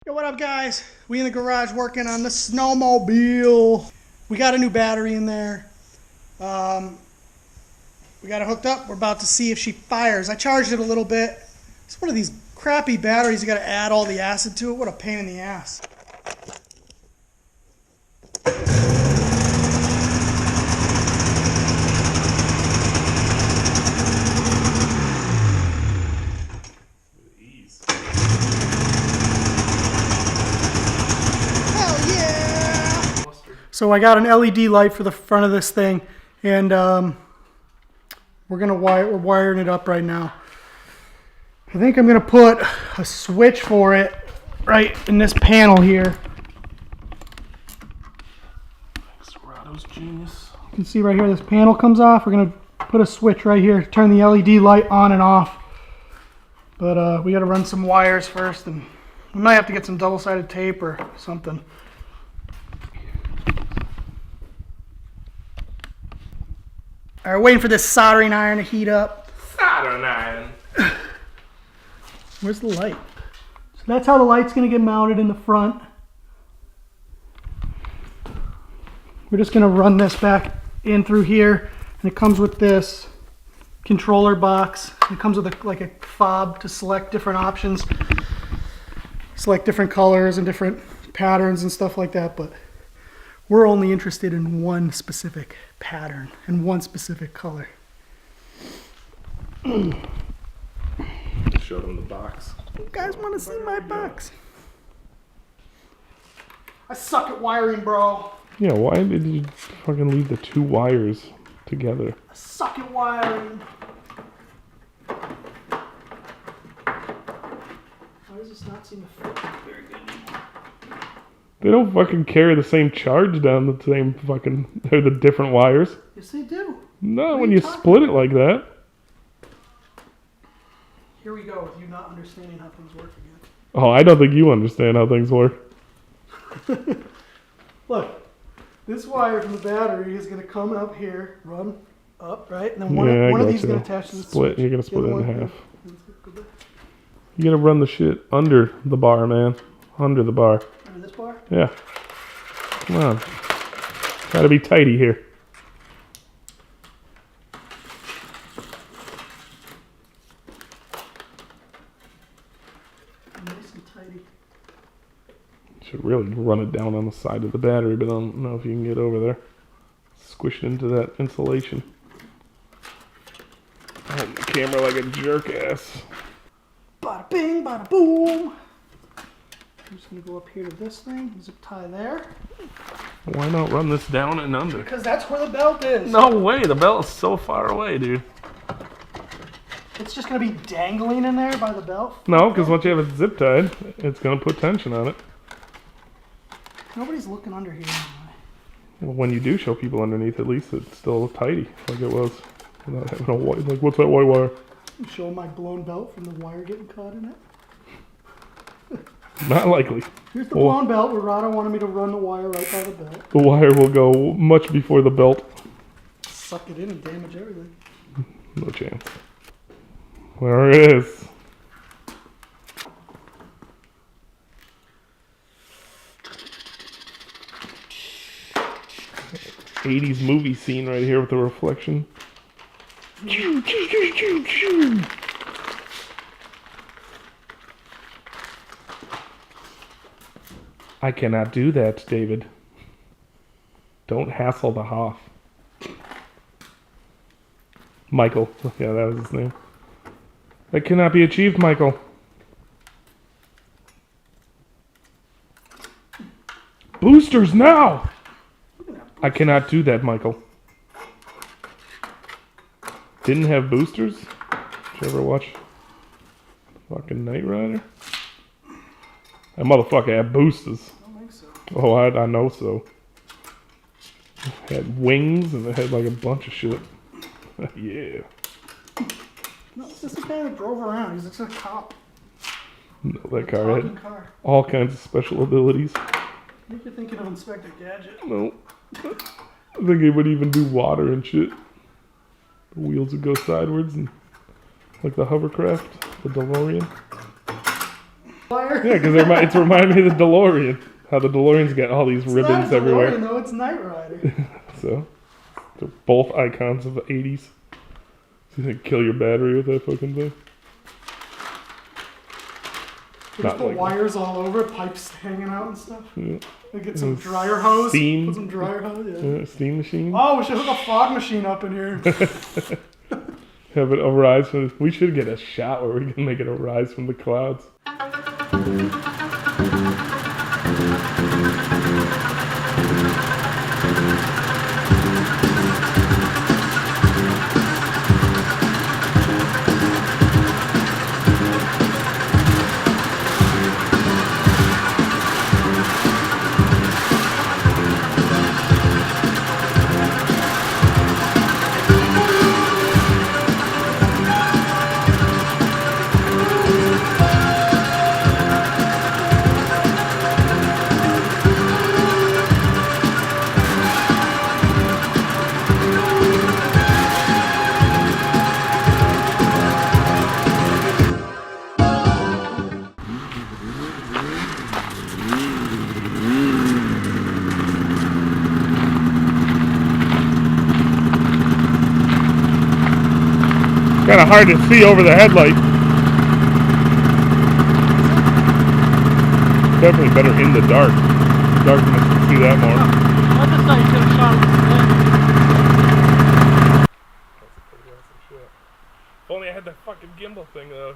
Yo, what up, guys? We in the garage working on the Snowmobile. We got a new battery in there. We got it hooked up. We're about to see if she fires. I charged it a little bit. It's one of these crappy batteries. You got to add all the acid to it. What a pain in the ass. So I got an LED light for the front of this thing, and we're wiring it up right now. I think I'm gonna put a switch for it right in this panel here. Thanks, genius. You can see right here, this panel comes off. We're gonna put a switch right here to turn the LED light on and off. But we gotta run some wires first, and we might have to get some double-sided tape or something. All right, waiting for this soldering iron to heat up. Soldering iron. Where's the light? So that's how the light's gonna get mounted in the front. We're just gonna run this back in through here, and it comes with this controller box. It comes with like a fob to select different options, select different colors and different patterns and stuff like that, but we're only interested in one specific pattern and one specific color. Show them the box. You guys want to see my box? I suck at wiring, bro. Yeah, why did you fucking leave the two wires together? I suck at wiring. Why does this not seem to fit very good anymore? They don't fucking carry the same charge down the same fucking... They're the different wires. Yes, they do. No, when you split it like that. Here we go with you not understanding how things work again. Oh, I don't think you understand how things work. Look, this wire from the battery is going to come up here, run up, right? And then Yeah, one of these is going to attach to the split. switch. You're going to split it in half. You You gotta run the shit under the bar, man. Under the bar. under this bar? Yeah. Come on. Gotta be tighty here. Nice and tidy. Should really run it down on the side of the battery, but I don't know if you can get over there. Squish it into that insulation. Hold the camera like a jerk ass. Bada bing, bada boom. I'm just going to go up here to this thing, zip tie there. Why not run this down and under? Because that's where the belt is. No way, the belt is so far away, dude. It's just going to be dangling in there by the belt? No, because once you have it zip tied, it's going to put tension on it. Nobody's looking under here anyway. Well, when you do show people underneath, at least it's still tighty, like it was. Without having a white, like, what's that white wire? You show my blown belt from the wire getting caught in it. Not likely. Here's the blown belt where Rado wanted me to run the wire right by the belt. The wire will go much before the belt. Suck it in and damage everything. No chance. There it is. '80s movie scene right here with the reflection. I cannot do that, David. Don't hassle the Hoff. Michael. Yeah, that was his name. That cannot be achieved, Michael. Boosters now! I cannot do that, Michael. Didn't have boosters? Did you ever watch fucking Knight Rider? That motherfucker had boosters. I don't think so. Oh, I know so. It had wings and it had like a bunch of shit. Yeah. No, it's just a guy that drove around. He's just a cop. No, that car had Car. all kinds of special abilities. I think you're thinking of Inspector Gadget. No. I think it would even do water and shit. The wheels would go sideways and like the hovercraft, the DeLorean. Fire. Yeah, because it's reminding me of the DeLorean. How the DeLorean's got all these ribbons not everywhere. DeLorean, though, it's Knight Rider. So, they're both icons of the 80s. So you kill your battery with that fucking thing. Just Not put like wires all over it, pipes hanging out and stuff. Yeah. Like get some dryer hose. Steam. Put some dryer hose, yeah. Steam machine. Oh, we should hook a fog machine up in here. Have it arise from. We should get a shot where we can make it arise from the clouds. Kind of hard to see over the headlight. Definitely better in the dark. Darkness, you can see that more. I just thought you could have shot it. That's a pretty awesome shot. If only I had that fucking gimbal thing though.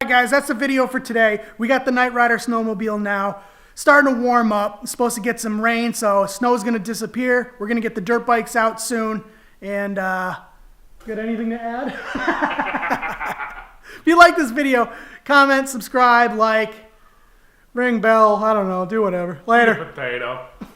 Alright guys, that's the video for today. We got the Knight Rider snowmobile now. Starting to warm up. It's supposed to get some rain, so snow's going to disappear. We're going to get the dirt bikes out soon. And, got anything to add? If you like this video, comment, subscribe, like, ring bell, I don't know, do whatever. Later. Potato.